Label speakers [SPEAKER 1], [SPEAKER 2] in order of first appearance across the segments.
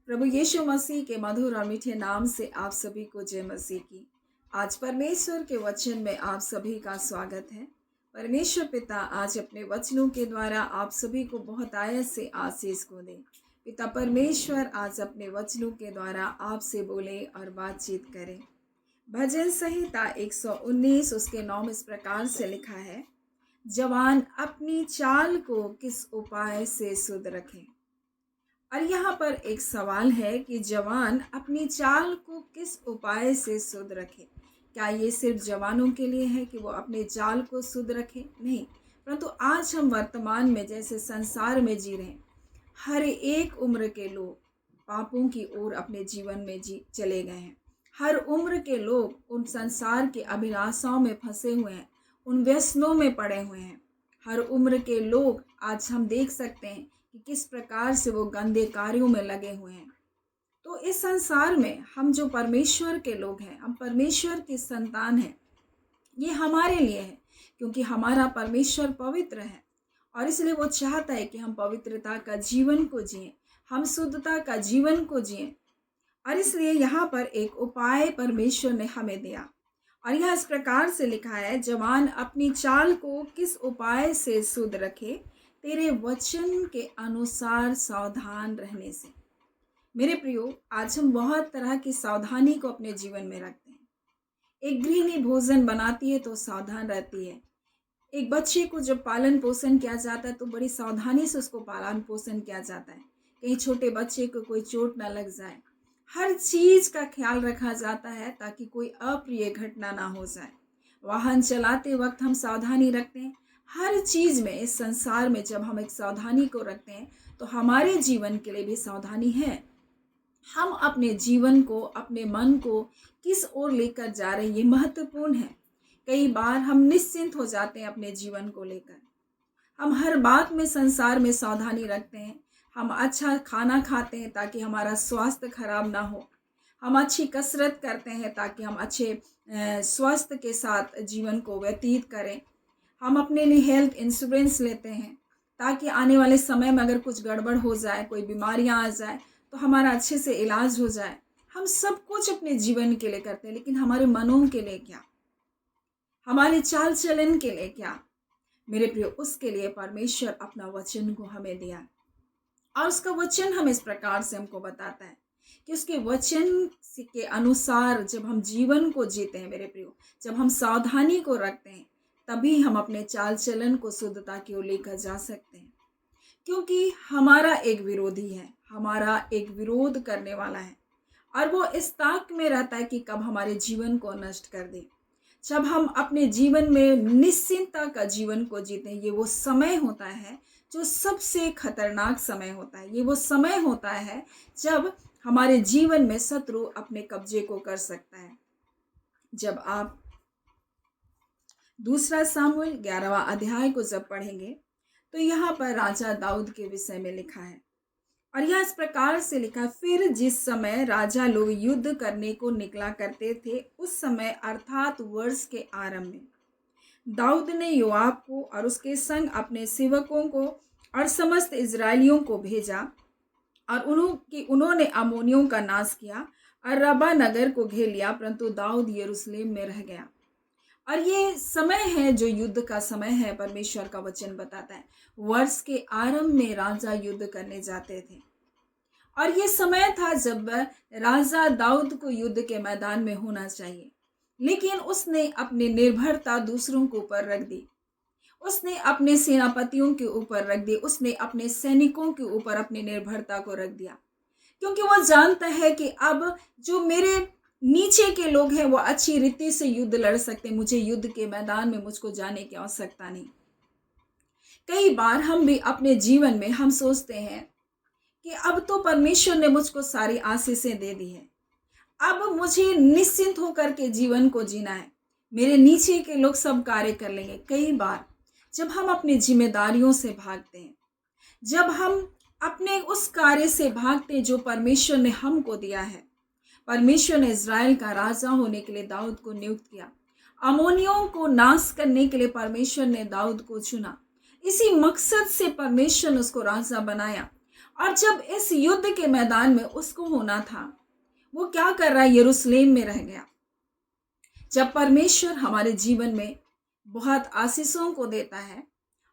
[SPEAKER 1] प्रभु यीशु मसीह के मधुर और मीठे नाम से आप सभी को जय मसीह की। आज परमेश्वर के वचन में आप सभी का स्वागत है। परमेश्वर पिता आज अपने वचनों के द्वारा आप सभी को बहुत आयत से आशीष को दे। पिता परमेश्वर आज अपने वचनों के द्वारा आपसे बोले और बातचीत करें। भजन संहिता 119 उसके 9 इस प्रकार से लिखा है, जवान अपनी चाल को किस उपाय से शुद्ध रखें। और यहाँ पर एक सवाल है कि जवान अपनी चाल को किस उपाय से शुद्ध रखे। क्या ये सिर्फ जवानों के लिए है कि वो अपने चाल को शुद्ध रखें? नहीं, परंतु आज हम वर्तमान में जैसे संसार में जी रहे हैं, हर एक उम्र के लोग पापों की ओर अपने जीवन में चले गए हैं। हर उम्र के लोग उन संसार की अभिलाषाओं में फंसे हुए हैं, उन व्यसनों में पड़े हुए हैं। हर उम्र के लोग आज हम देख सकते हैं कि किस प्रकार से वो गंदे कार्यों में लगे हुए हैं। तो इस संसार में हम जो परमेश्वर के लोग हैं, हम परमेश्वर की संतान हैं, ये हमारे लिए है क्योंकि हमारा परमेश्वर पवित्र है और इसलिए वो चाहता है कि हम पवित्रता का जीवन को जिएं, हम शुद्धता का जीवन को जिएं। और इसलिए यहाँ पर एक उपाय परमेश्वर ने हमें दिया और यह इस प्रकार से लिखा है, जवान अपनी चाल को किस उपाय से शुद्ध रखे, तेरे वचन के अनुसार सावधान रहने से। मेरे प्रियो, आज हम बहुत तरह की सावधानी को अपने जीवन में रखते हैं। एक गृहिणी भोजन बनाती है तो सावधान रहती है। एक बच्चे को जब पालन पोषण किया जाता है तो बड़ी सावधानी से उसको पालन पोषण किया जाता है, कहीं छोटे बच्चे को कोई चोट ना लग जाए। हर चीज का ख्याल रखा जाता है ताकि कोई अप्रिय घटना ना हो जाए। वाहन चलाते वक्त हम सावधानी रखते हैं। हर चीज में, इस संसार में जब हम एक सावधानी को रखते हैं तो हमारे जीवन के लिए भी सावधानी है। हम अपने जीवन को, अपने मन को किस ओर लेकर जा रहे हैं, ये महत्वपूर्ण है। कई बार हम निश्चिंत हो जाते हैं अपने जीवन को लेकर। हम हर बात में संसार में सावधानी रखते हैं। हम अच्छा खाना खाते हैं ताकि हमारा स्वास्थ्य खराब ना हो। हम अच्छी कसरत करते हैं ताकि हम अच्छे स्वास्थ्य के साथ जीवन को व्यतीत करें। हम अपने लिए हेल्थ इंश्योरेंस लेते हैं ताकि आने वाले समय में अगर कुछ गड़बड़ हो जाए, कोई बीमारियां आ जाए तो हमारा अच्छे से इलाज हो जाए। हम सब कुछ अपने जीवन के लिए करते हैं, लेकिन हमारे मनों के लिए क्या, हमारे चाल चलन के लिए क्या? मेरे प्रिय, उसके लिए परमेश्वर अपना वचन को हमें दिया और उसका वचन हमें इस प्रकार से हमको बताता है कि उसके वचन के अनुसार जब हम जीवन को जीते हैं, मेरे प्रियो, जब हम सावधानी को रखते हैं, तभी हम अपने चाल चलन को शुद्धता की ओर लेकर जा सकते हैं। क्योंकि हमारा एक विरोधी है, हमारा एक विरोध करने वाला है और वो इस ताक में रहता है कि कब हमारे जीवन को नष्ट कर दे। जब हम अपने जीवन में निश्चिंतता का जीवन को जीते हैं, ये वो समय होता है जो सबसे खतरनाक समय होता है। ये वो समय होता है जब हमारे जीवन में शत्रु अपने कब्जे को कर सकता है। जब आप दूसरा सामुएल 11वां अध्याय को जब पढ़ेंगे तो यहाँ पर राजा दाऊद के विषय में लिखा है और यह इस प्रकार से लिखा है, फिर जिस समय राजा लोग युद्ध करने को निकला करते थे, उस समय अर्थात वर्ष के आरंभ में दाऊद ने योआब को और उसके संग अपने सेवकों को और समस्त इजरायलियों को भेजा और उन्होंने अम्मोनियों का नाश किया और रब्बा नगर को घेर लिया, परंतु दाऊद यरूशलेम में रह गया। और ये समय है जो युद्ध का समय है। परमेश्वर का वचन बताता है वर्ष के आरंभ में राजा युद्ध करने जाते थे और ये समय था जब राजा दाऊद को युद्ध के मैदान में होना चाहिए, लेकिन उसने अपनी निर्भरता दूसरों के ऊपर रख दी। उसने अपने सेनापतियों के ऊपर रख दी, उसने अपने सैनिकों के ऊपर अपनी निर्भरता को रख दिया, क्योंकि वो जानता है कि अब जो मेरे नीचे के लोग हैं वो अच्छी रीति से युद्ध लड़ सकते, मुझे युद्ध के मैदान में मुझको जाने की आवश्यकता नहीं। कई बार हम भी अपने जीवन में हम सोचते हैं कि अब तो परमेश्वर ने मुझको सारी आशीषें दे दी है, अब मुझे निश्चिंत होकर के जीवन को जीना है, मेरे नीचे के लोग सब कार्य कर लेंगे। कई बार जब हम अपनी जिम्मेदारियों से भागते हैं, जब हम अपने उस कार्य से भागते हैं जो परमेश्वर ने हमको दिया है, परमेश्वर ने इज़राइल का राजा होने के लिए दाऊद को नियुक्त किया, अम्मोनियों को नाश करने के लिए परमेश्वर ने दाऊद को चुना, इसी मकसद से परमेश्वर ने उसको राजा बनाया। और जब इस युद्ध के मैदान में उसको होना था, वो क्या कर रहा है? यरूशलेम में रह गया। जब परमेश्वर हमारे जीवन में बहुत आशीषों को देता है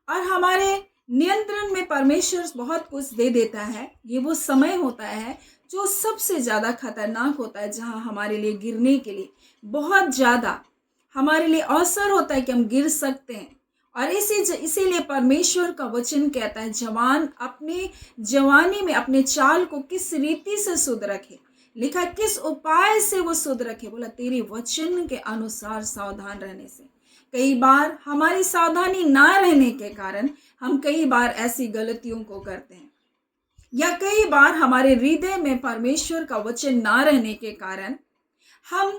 [SPEAKER 1] और हमारे नियंत्रण में परमेश्वर बहुत कुछ दे देता है, ये वो समय होता है जो सबसे ज़्यादा खतरनाक होता है, जहाँ हमारे लिए गिरने के लिए बहुत ज़्यादा हमारे लिए अवसर होता है कि हम गिर सकते हैं। और इसीलिए परमेश्वर का वचन कहता है, जवान अपने जवानी में अपने चाल को किस रीति से शुद्ध रखे। लिखा किस उपाय से वो शुद्ध रखे, बोला तेरे वचन के अनुसार सावधान रहने से। कई बार हमारी सावधानी ना रहने के कारण हम कई बार ऐसी गलतियों को करते हैं, या कई बार हमारे हृदय में परमेश्वर का वचन ना रहने के कारण हम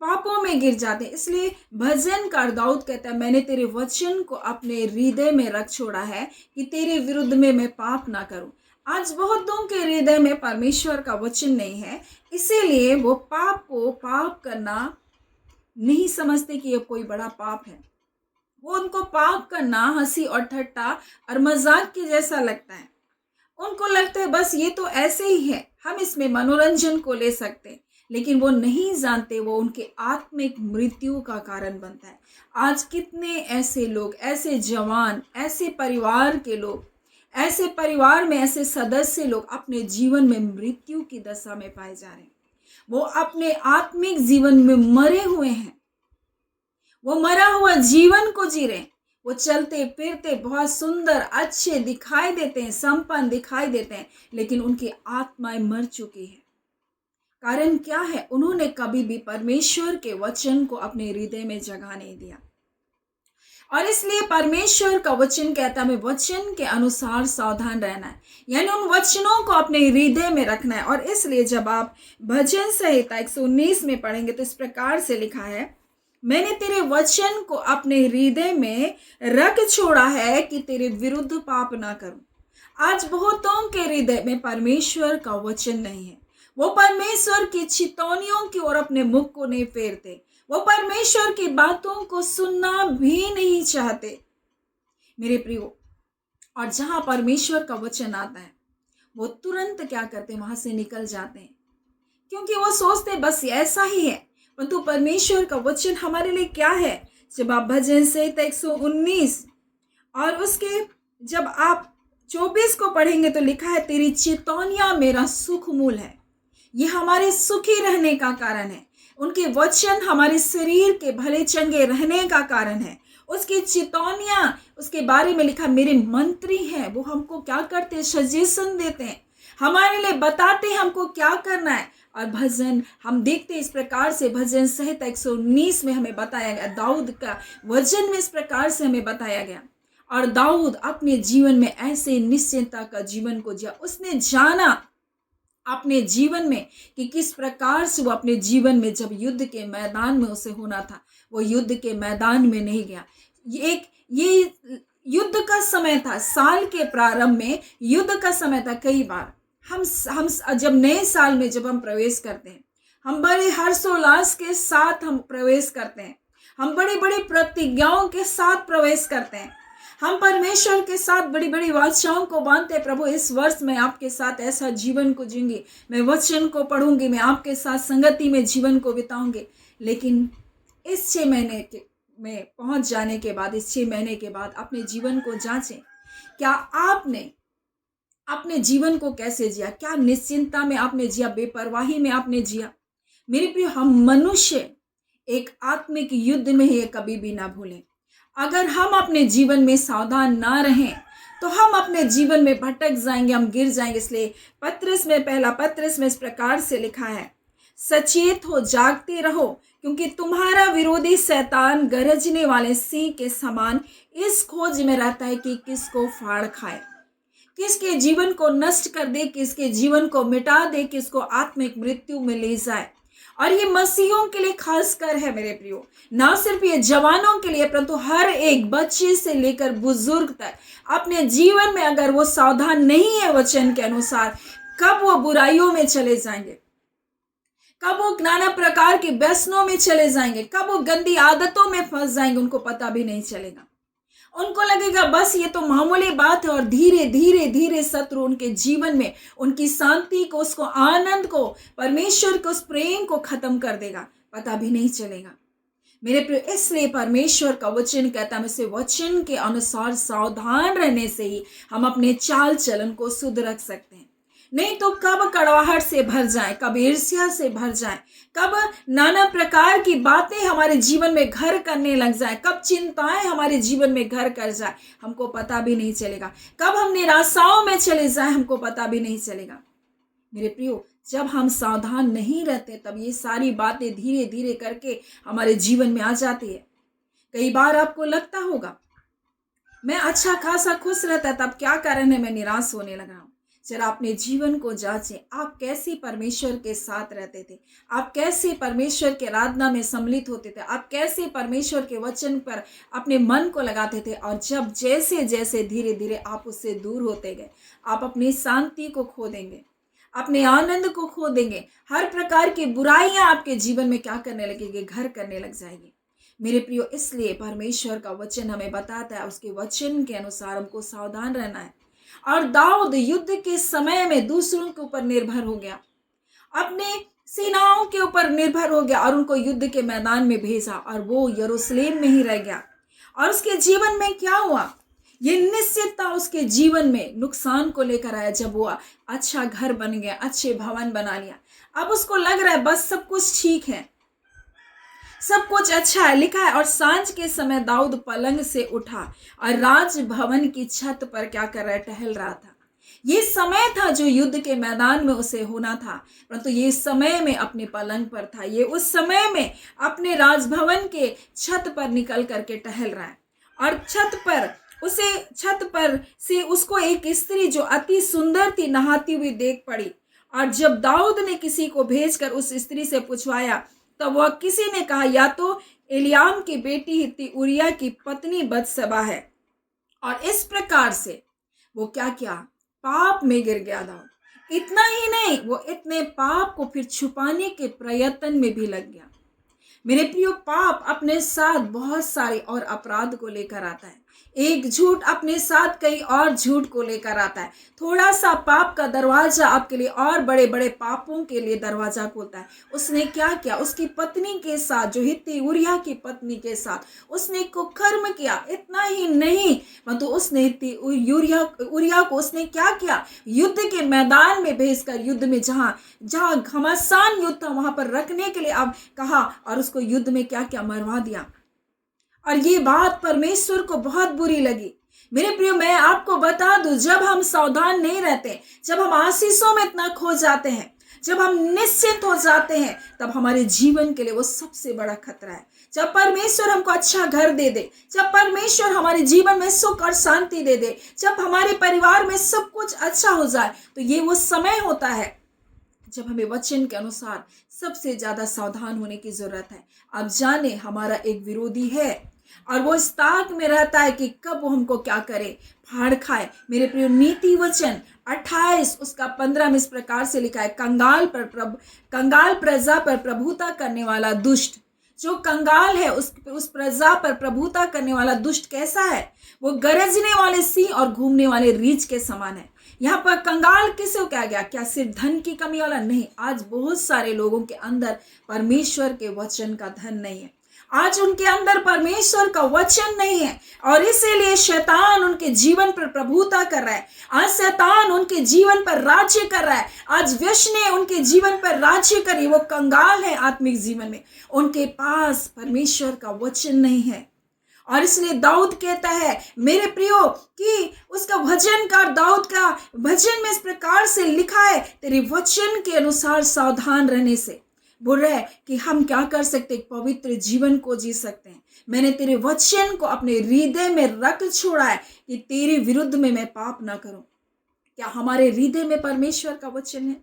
[SPEAKER 1] पापों में गिर जाते हैं। इसलिए भजनकार दाऊद कहता है, मैंने तेरे वचन को अपने हृदय में रख छोड़ा है कि तेरे विरुद्ध में मैं पाप ना करूं। आज बहुतों के हृदय में परमेश्वर का वचन नहीं है, इसीलिए वो पाप को पाप करना नहीं समझते कि ये कोई बड़ा पाप है। वो उनको पाप करना हंसी और ठट्टा और मजाक के जैसा लगता है। उनको लगता है बस ये तो ऐसे ही है, हम इसमें मनोरंजन को ले सकते हैं। लेकिन वो नहीं जानते वो उनके आत्मिक मृत्यु का कारण बनता है। आज कितने ऐसे लोग, ऐसे जवान, ऐसे परिवार के लोग, ऐसे परिवार में ऐसे सदस्य लोग अपने जीवन में मृत्यु की दशा में पाए जा रहे हैं। वो अपने आत्मिक जीवन में मरे हुए हैं, वो मरा हुआ जीवन को जी रहे हैं। वो चलते फिरते बहुत सुंदर, अच्छे दिखाई देते हैं, संपन्न दिखाई देते हैं, लेकिन उनकी आत्माएं मर चुकी है। कारण क्या है? उन्होंने कभी भी परमेश्वर के वचन को अपने हृदय में जगह नहीं दिया। और इसलिए परमेश्वर का वचन कहता है, हमें वचन के अनुसार सावधान रहना है, यानी उन वचनों को अपने हृदय में रखना है। और इसलिए जब आप भजन संहिता 119 में पढ़ेंगे तो इस प्रकार से लिखा है, मैंने तेरे वचन को अपने हृदय में रख छोड़ा है कि तेरे विरुद्ध पाप ना करूं। आज बहुतों के हृदय में परमेश्वर का वचन नहीं है। वो परमेश्वर की चितौनियों की ओर अपने मुख को नहीं फेरते, वो परमेश्वर की बातों को सुनना भी नहीं चाहते मेरे प्रियो। और जहां परमेश्वर का वचन आता है, वो तुरंत क्या करते हैं? वहां से निकल जाते हैं, क्योंकि वो सोचते बस ऐसा ही है। परंतु परमेश्वर का वचन हमारे लिए क्या है? जब आप भजन संहिता 119 और उसके जब आप 24 को पढ़ेंगे तो लिखा है, तेरी चितौनियां मेरा सुख मूल है। ये हमारे सुखी रहने का कारण है। उनके वचन हमारे शरीर के भले चंगे रहने का कारण है। उसकी चितौनियां, उसके बारे में लिखा, मेरे मंत्री हैं। वो हमको क्या करते हैं? सजेशन देते हैं, हमारे लिए बताते हैं हमको क्या करना है। और भजन हम देखते हैं इस प्रकार से, भजन संहिता 119 में हमें बताया गया, दाऊद का वचन में इस प्रकार से हमें बताया गया। और दाऊद अपने जीवन में ऐसे निश्चिंतता का जीवन को जिया। उसने जाना अपने जीवन में कि किस प्रकार से वो अपने जीवन में जब युद्ध के मैदान में उसे होना था, वो युद्ध के मैदान में नहीं गया। ये युद्ध का समय था, साल के प्रारंभ में युद्ध का समय था। कई बार हम जब नए साल में जब हम प्रवेश करते हैं, हम बड़े हर्षोल्लास के साथ हम प्रवेश करते हैं, हम बड़ी बड़ी प्रतिज्ञाओं के साथ प्रवेश करते हैं, हम परमेश्वर के साथ बड़ी बड़ी वाचाओं को बांधते हैं। प्रभु, इस वर्ष मैं आपके साथ ऐसा जीवन को जीऊंगी, मैं वचन को पढ़ूंगी, मैं आपके साथ संगति में जीवन को बिताऊंगी। लेकिन इस 6 महीने में पहुंच जाने के बाद, इस 6 महीने के बाद अपने जीवन को जांचें, क्या आपने अपने जीवन को कैसे जिया? क्या निश्चिंतता में आपने जिया? बेपरवाही में आपने जिया? मेरे प्रिय, हम मनुष्य एक आत्मिक युद्ध में है, कभी भी ना भूलें। अगर हम अपने जीवन में सावधान ना रहें तो हम अपने जीवन में भटक जाएंगे, हम गिर जाएंगे। इसलिए पत्रस में, पहला पत्रस में इस प्रकार से लिखा है, सचेत हो, जागते रहो, क्योंकि तुम्हारा विरोधी शैतान गरजने वाले सिंह के समान इस खोज में रहता है कि किसको फाड़ खाए, किसके जीवन को नष्ट कर दे, किसके जीवन को मिटा दे, किसको आत्मिक मृत्यु में ले जाए। और ये मसीहों के लिए खासकर है मेरे प्रियो, ना सिर्फ ये जवानों के लिए, परंतु हर एक बच्चे से लेकर बुजुर्ग तक अपने जीवन में अगर वो सावधान नहीं है वचन के अनुसार, कब वो बुराइयों में चले जाएंगे, कब वो नाना प्रकार के व्यसनों में चले जाएंगे, कब वो गंदी आदतों में फंस जाएंगे, उनको पता भी नहीं चलेगा। उनको लगेगा बस ये तो मामूली बात है, और धीरे धीरे धीरे शत्रु उनके जीवन में उनकी शांति को, उसको आनंद को, परमेश्वर के उस प्रेम को खत्म कर देगा, पता भी नहीं चलेगा। मेरे प्रिय, इसलिए परमेश्वर का वचन कहता है, इसे वचन के अनुसार सावधान रहने से ही हम अपने चाल चलन को शुद्ध रख सकते हैं। नहीं तो कब कड़वाहट से भर जाए, कब ईर्ष्या से भर जाए, कब नाना प्रकार की बातें हमारे जीवन में घर करने लग जाए, कब चिंताएं हमारे जीवन में घर कर जाए, हमको पता भी नहीं चलेगा। कब हम निराशाओं में चले जाए, हमको पता भी नहीं चलेगा। मेरे प्रियो, जब हम सावधान नहीं रहते तब ये सारी बातें धीरे धीरे करके हमारे जीवन में आ जाती है। कई बार आपको लगता होगा मैं अच्छा खासा खुश रहता, तब क्या कारण है मैं निराश होने लगा हूं। जरा अपने जीवन को जांचें, आप कैसे परमेश्वर के साथ रहते थे, आप कैसे परमेश्वर के आराधना में सम्मिलित होते थे, आप कैसे परमेश्वर के वचन पर अपने मन को लगाते थे। और जब जैसे जैसे धीरे धीरे आप उससे दूर होते गए, आप अपनी शांति को खो देंगे, अपने आनंद को खो देंगे, हर प्रकार की बुराइयां आपके जीवन में क्या करने लगेगी, घर करने लग जाएगी। मेरे प्रियो, इसलिए परमेश्वर का वचन हमें बताता है, उसके वचन के अनुसार हमको सावधान रहना है। और दाऊद युद्ध के समय में दूसरों के ऊपर निर्भर हो गया, अपने सेनाओं के ऊपर निर्भर हो गया और उनको युद्ध के मैदान में भेजा, और वो यरूशलेम में ही रह गया। और उसके जीवन में क्या हुआ, ये निश्चितता उसके जीवन में नुकसान को लेकर आया। जब वो अच्छा घर बन गया, अच्छे भवन बना लिया, अब उसको लग रहा है बस सब कुछ ठीक है, सब कुछ अच्छा है। लिखा है, और सांझ के समय दाऊद पलंग से उठा और राजभवन की छत पर क्या कर रहा है, टहल रहा था। ये समय था जो युद्ध के मैदान में उसे होना था, परंतु ये समय में अपने पलंग पर था, ये उस समय में अपने राजभवन के छत पर निकल करके टहल रहा है। और छत पर से उसको एक स्त्री जो अति सुंदर थी नहाती हुई देख पड़ी। और जब दाऊद ने किसी को भेजकर उस स्त्री से पूछवाया, तब वह किसी ने कहा, या तो एलियाम की बेटी हित्ती उरिया की पत्नी बत्शबा है। और इस प्रकार से वो क्या किया, पाप में गिर गया दाऊद। इतना ही नहीं, वो इतने पाप को फिर छुपाने के प्रयत्न में भी लग गया। मेरे प्रियो, पाप अपने साथ बहुत सारे और अपराध को लेकर आता है। एक झूठ अपने साथ कई और झूठ को लेकर आता है। थोड़ा सा पाप का दरवाजा आपके लिए और बड़े बड़े पापों के लिए दरवाजा खोलता है। उसने क्या किया, उसकी पत्नी के साथ, जो हित्ती उरिया की पत्नी के साथ उसने कुकर्म किया। इतना ही नहीं, परंतु उसने हित्ती उरिया को उसने क्या किया, युद्ध के मैदान में भेजकर, युद्ध में जहां घमासान युद्ध था वहां पर रखने के लिए अब कहा, और उसको युद्ध में क्या क्या मरवा दिया। और ये बात परमेश्वर को बहुत बुरी लगी। मेरे प्रियो, मैं आपको बता दूं, जब हम सावधान नहीं रहते, जब हम आशीषों में इतना खो जाते हैं, जब हम निश्चित हो जाते हैं, तब हमारे जीवन के लिए वो सबसे बड़ा खतरा है। जब परमेश्वर हमको अच्छा घर दे दे, जब परमेश्वर हमारे जीवन में सुख और शांति दे दे, जब हमारे परिवार में सब कुछ अच्छा हो जाए, तो ये वो समय होता है जब हमें वचन के अनुसार सबसे ज्यादा सावधान होने की जरूरत है। अब जाने, हमारा एक विरोधी है और वो इस ताक में रहता है कि कब वो हमको क्या करे, फाड़ खाए। मेरे प्रिय, नीति वचन 28 उसका 15 में इस प्रकार से लिखा है, कंगाल प्रजा पर प्रभुता करने वाला दुष्ट। जो कंगाल है उस प्रजा पर प्रभुता करने वाला दुष्ट कैसा है, वो गरजने वाले सिंह और घूमने वाले रीछ के समान है। यहाँ पर कंगाल किसे क्या गया, क्या सिर्फ धन की कमी वाला? नहीं, आज बहुत सारे लोगों के अंदर परमेश्वर के वचन का धन नहीं है, आज उनके अंदर परमेश्वर का वचन नहीं है, और इसीलिए शैतान उनके जीवन पर प्रभुता कर रहा है। आज शैतान उनके जीवन पर राज्य कर रहा है, आज व्यसने उनके जीवन पर राज्य कर रही। वो कंगाल है आत्मिक जीवन में, उनके पास परमेश्वर का वचन नहीं है। और इसलिए दाऊद कहता है, मेरे प्रियो, कि उसका भजनकार दाऊद का भजन में इस प्रकार से लिखा है, तेरे वचन के अनुसार सावधान रहने से बोल रहा है कि हम क्या कर सकते, एक पवित्र जीवन को जी सकते हैं। मैंने तेरे वचन को अपने हृदय में रख छोड़ा है कि तेरे विरुद्ध में मैं पाप ना करूं। क्या हमारे हृदय में परमेश्वर का वचन है?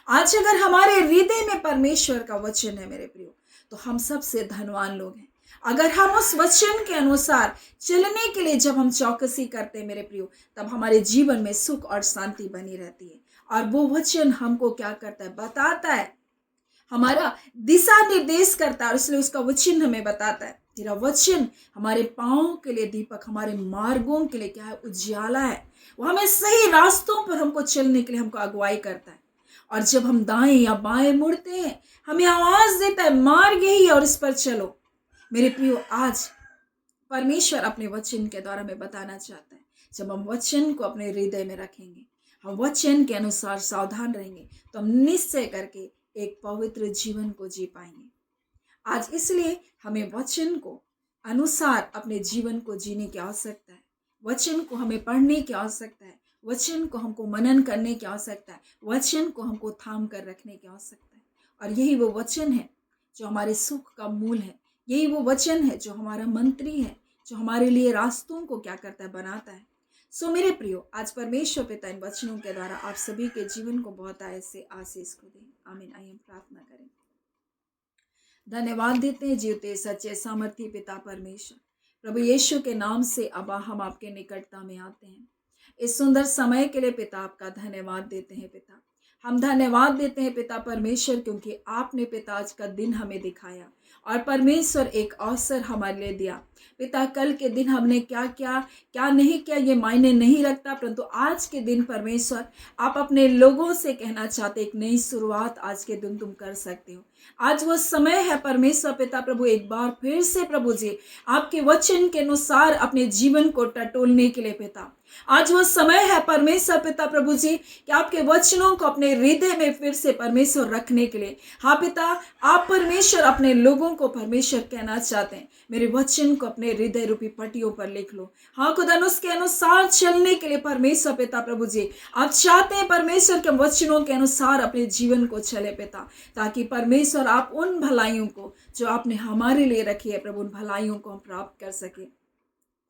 [SPEAKER 1] आज अगर हमारे हृदय में परमेश्वर का वचन है मेरे प्रियो, तो हम सबसे धनवान लोग हैं। अगर हम उस वचन के अनुसार चलने के लिए जब हम चौकसी करते हैं मेरे प्रियो, तब हमारे जीवन में सुख और शांति बनी रहती है। और वो वचन हमको क्या करता है, बताता है, हमारा दिशा निर्देश करता है और इसलिए उसका वचन हमें बताता है। तेरा वचन हमारे पाँव के लिए दीपक, हमारे मार्गों के लिए क्या है, उजियाला है। वो हमें सही रास्तों पर हमको चलने के लिए हमको अगुवाई करता है। और जब हम दाएं या बाएं मुड़ते हैं, हमें आवाज देता है, मार्ग यही है और इस पर चलो। मेरे प्रियो, आज परमेश्वर अपने वचन के द्वारा हमें बताना चाहता है, जब हम वचन को अपने हृदय में रखेंगे, हम वचन के अनुसार सावधान रहेंगे, तो हम निश्चय करके एक पवित्र जीवन को जी पाएंगे। आज इसलिए हमें वचन को अनुसार अपने जीवन को जीने की आवश्यकता है। वचन को हमें पढ़ने की आवश्यकता है। वचन को हमको मनन करने की आवश्यकता है। वचन को हमको थाम कर रखने की आवश्यकता है। और यही वो वचन है जो हमारे सुख का मूल है। यही वो वचन है जो हमारा मंत्री है, जो हमारे लिए रास्तों को क्या करता है, बनाता है। सो मेरे प्रियो, आज परमेश्वर पिता इन वचनों के द्वारा आप सभी के जीवन को बहुत ऐसे आशीष को दे। आमीन। आइए हम प्रार्थना करें। धन्यवाद देते हैं जीवते सच्चे सामर्थी पिता परमेश्वर, प्रभु यीशु के नाम से अब हम आपके निकटता में आते हैं। इस सुंदर समय के लिए पिता आपका धन्यवाद देते हैं। पिता, हम धन्यवाद देते हैं पिता परमेश्वर, क्योंकि आपने पिता आज का दिन हमें दिखाया और परमेश्वर एक अवसर हमारे लिए दिया। पिता, कल के दिन हमने क्या किया क्या नहीं किया ये मायने नहीं रखता, परंतु आज के दिन परमेश्वर आप अपने लोगों से कहना चाहते, एक नई शुरुआत आज के दिन तुम कर सकते हो। आज वो समय है परमेश्वर पिता प्रभु, एक बार फिर से प्रभु जी आपके वचन के अनुसार अपने जीवन को टटोलने के लिए पिता। आज वो समय है परमेश्वर पिता प्रभु जी कि आपके वचनों को अपने हृदय में फिर से परमेश्वर रखने के लिए। हाँ पिता, आप परमेश्वर अपने लोगों को परमेश्वर कहना चाहते हैं, मेरे वचन को अपने हृदय रूपी पट्टियों पर लिख लो। हाँ खुदा, उसके अनुसार चलने के लिए परमेश्वर पिता प्रभु जी आप चाहते हैं परमेश्वर के वचनों के अनुसार अपने जीवन को चले पिता, ताकि परमेश्वर आप उन भलाइयों को जो आपने हमारे लिए रखी है प्रभु, उन भलाइयों को हम प्राप्त कर सके।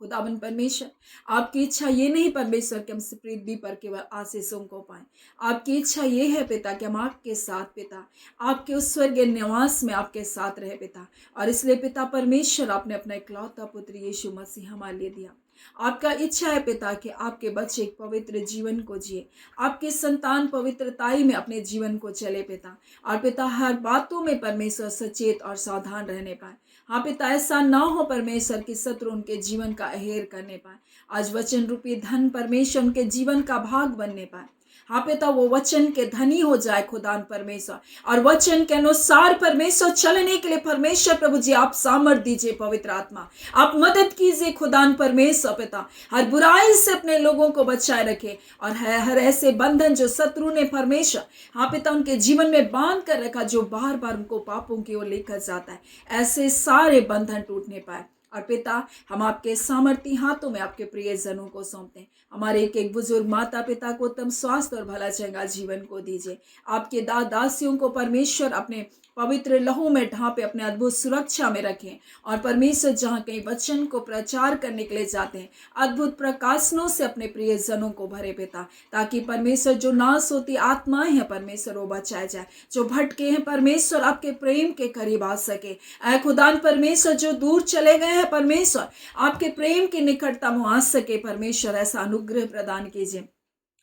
[SPEAKER 1] खुदावन परमेश्वर, आपकी इच्छा ये नहीं परमेश्वर कि हम पृथ्वी पर केवल आशीषों को पाएं। आपकी इच्छा ये है पिता कि हम आपके साथ पिता, आपके उस स्वर्गीय निवास में आपके साथ रहे पिता। और इसलिए पिता परमेश्वर आपने अपना इकलौता पुत्र यीशु मसीह हमारे लिए दिया। आपका इच्छा है पिता कि आपके बच्चे एक पवित्र जीवन को जिए, आपके संतान पवित्रताई में अपने जीवन को चले पिता। और पिता, हर बातों में परमेश्वर सचेत और सावधान रहने पाए। हाँ पिता, ऐसा ना हो परमेश्वर कि शत्रु उनके जीवन का अहेर करने पाए। आज वचन रूपी धन परमेश्वर उनके जीवन का भाग बनने पाए। हाँ पिता, वो वचन के धनी हो जाए खुदान परमेश्वर, और वचन के अनुसार परमेश्वर चलने के लिए परमेश्वर प्रभु जी आप सामर्थ दीजिए। पवित्र आत्मा आप मदद कीजिए खुदान परमेश्वर पिता, हर बुराई से अपने लोगों को बचाए रखे। और हर ऐसे बंधन जो शत्रु ने परमेश्वर हाँ पिता उनके जीवन में बांध कर रखा, जो बार बार उनको पापों की ओर लेकर जाता है, ऐसे सारे बंधन टूटने पाए। और पिता, हम आपके सामर्थी हाथों में आपके प्रियजनों को सौंपते हैं। हमारे एक एक बुजुर्ग माता पिता को उत्तम स्वास्थ्य और भला चंगा जीवन को दीजिए। आपके दासियों को परमेश्वर अपने पवित्र लहू में ढांपे अपने अद्भुत सुरक्षा में रखें। और परमेश्वर जहाँ कहीं वचन को प्रचार करने के लिए जाते हैं, अद्भुत प्रकाशनों से अपने प्रियजनों को भरे पिता, ताकि परमेश्वर जो नाश होती आत्माएं हैं परमेश्वर वो बचाए जाए, जो भटके हैं परमेश्वर आपके प्रेम के करीब आ सके। ऐ खुदान परमेश्वर, जो दूर चले गए हैं परमेश्वर आपके प्रेम की निकटता में आ सके। परमेश्वर ऐसा अनुग्रह प्रदान कीजिए।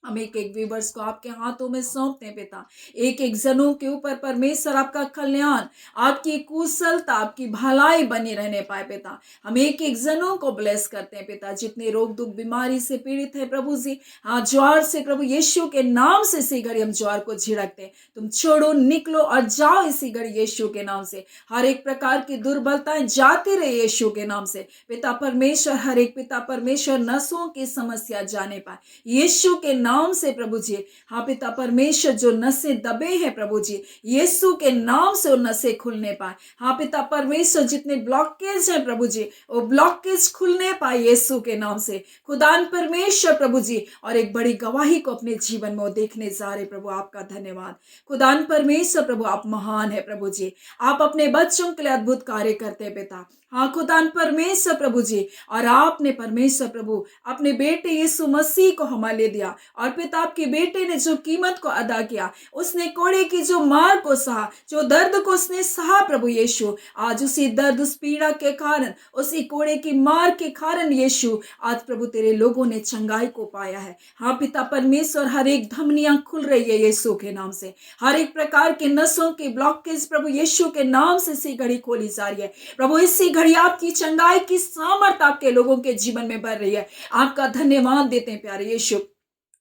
[SPEAKER 1] हम एक एक व्यूवर्स को आपके हाथों में सौंपते हैं पिता। एक एक जनों के ऊपर परमेश्वर आपका कल्याण, आपकी कुशलता, आपकी भलाई बनी रहने पाए पिता। हम एक एक जनों को ब्लेस करते हैं पिता, जितने रोग दुख बीमारी से पीड़ित है प्रभु जी। हाँ, ज्वार से प्रभु यीशु के नाम से इसी घड़ी हम ज्वार को झिड़कते हैं। तुम छोड़ो, निकलो और जाओ इसी घड़ी यीशु के नाम से। हर एक प्रकार की दुर्बलताएं जाती रहे यीशु के नाम से पिता परमेश्वर। हर एक पिता परमेश्वर नसों की समस्या जाने पाए यीशु के नाम से प्रभु जी। हाँ पिता परमेश्वर, जो नसें दबे हैं प्रभु जी, यीशु के नाम से वो नसें खुलने पाए। हाँ पिता परमेश्वर, जितने ब्लॉकेज हैं प्रभु जी, वो ब्लॉकेज खुलने पाए यीशु के नाम से। खुदान परमेश्वर प्रभु जी, और एक बड़ी गवाही को अपने जीवन में वो देखने जा रहे प्रभु। आपका धन्यवाद खुदान परमेश्वर प्रभु, आप महान है प्रभु जी। आप अपने बच्चों के लिए अद्भुत कार्य करते हैं पिता। हाँ खुदान परमेश्वर प्रभु जी, और आपने परमेश्वर प्रभु अपने बेटे यीशु मसीह को हमारे लिए दिया, और पिता आपके बेटे ने जो कीमत को अदा किया, उसने कोड़े की जो मार को सहा, जो दर्द को उसने सहा प्रभु यीशु, आज उसी दर्द उस पीड़ा के कारण, उसी कोड़े की मार के कारण यीशु आज प्रभु तेरे लोगों ने चंगाई को पाया है। हाँ पिता परमेश्वर, हर एक धमनियां खुल रही है यीशु के नाम से, हर एक प्रकार के नसों की ब्लॉकेज प्रभु यीशु के नाम से इसी घड़ी खोली जा रही है। प्रभु इसी घड़ी आपकी चंगाई की सामर्थ आपके लोगों के जीवन में बढ़ रही है। आपका धन्यवाद देते हैं प्यारे यीशु।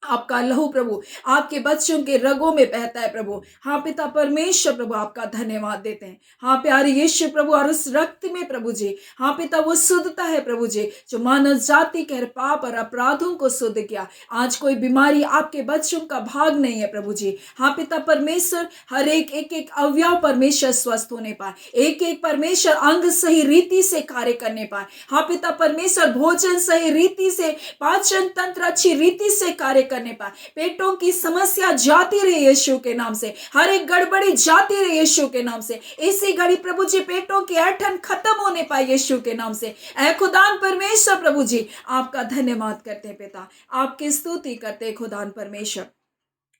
[SPEAKER 1] आपका लहू प्रभु आपके बच्चों के रगों में बहता है प्रभु। हाँ पिता परमेश्वर प्रभु, आपका धन्यवाद देते हैं। हाँ प्यारे यीशु प्रभु, और उस रक्त में प्रभु जी, हाँ पिता वो शुद्धता है प्रभु जी, जो मानव जाति के पाप और अपराधों को शुद्ध किया। आज कोई बीमारी आपके बच्चों का भाग नहीं है प्रभु जी। हाँ पिता परमेश्वर, हर एक अवयव परमेश्वर स्वस्थ होने पाए, एक परमेश्वर अंग सही रीति से कार्य करने पाए। हाँ पिता परमेश्वर, भोजन सही रीति से, पाचन तंत्र अच्छी रीति से कार्य करने पाए, पेटों की समस्या जाती रहे यीशु के नाम से, हर एक गड़बड़ी जाती रहे यीशु के नाम से। इसी घड़ी प्रभु जी पेटों की ऐंठन खत्म होने पाए यीशु के नाम से। ऐ खुदान परमेश्वर प्रभु जी, आपका धन्यवाद करते हैं पिता, आपकी स्तुति करते हैं खुदान परमेश्वर,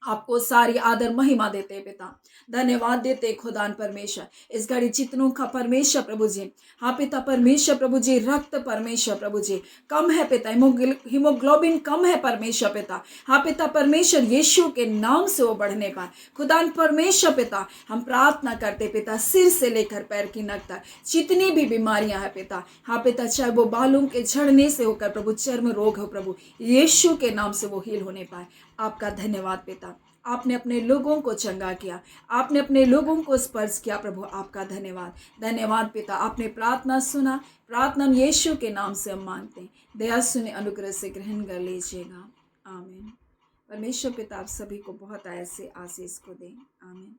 [SPEAKER 1] आपको सारी आदर महिमा देते पिता, धन्यवाद देते खुदान परमेश्वर। इस घड़ी जितनों का परमेश्वर प्रभु जी, हाँ पिता परमेश्वर प्रभु जी, रक्त परमेश्वर प्रभु जी कम है पिता, हीमोग्लोबिन कम है परमेश्वर पिता, हाँ पिता परमेश्वर यीशु के नाम से वो बढ़ने पाए खुदान परमेश्वर पिता। हम प्रार्थना करते पिता, सिर से लेकर पैर की नख तक जितनी भी बीमारियां हैं पिता, हाँ पिता, चाहे वो बालों के झड़ने से होकर प्रभु चर्म रोग हो प्रभु, यीशु के नाम से वो हील होने पाए। आपका धन्यवाद पिता, आपने अपने लोगों को चंगा किया, आपने अपने लोगों को स्पर्श किया प्रभु, आपका धन्यवाद। धन्यवाद पिता, आपने प्रार्थना सुना, प्रार्थना यीशु के नाम से हम मांगते हैं, दया सुने, अनुग्रह से ग्रहण कर लीजिएगा, आमीन। परमेश्वर पिता आप सभी को बहुत ऐसे आशीष को दें, आमीन।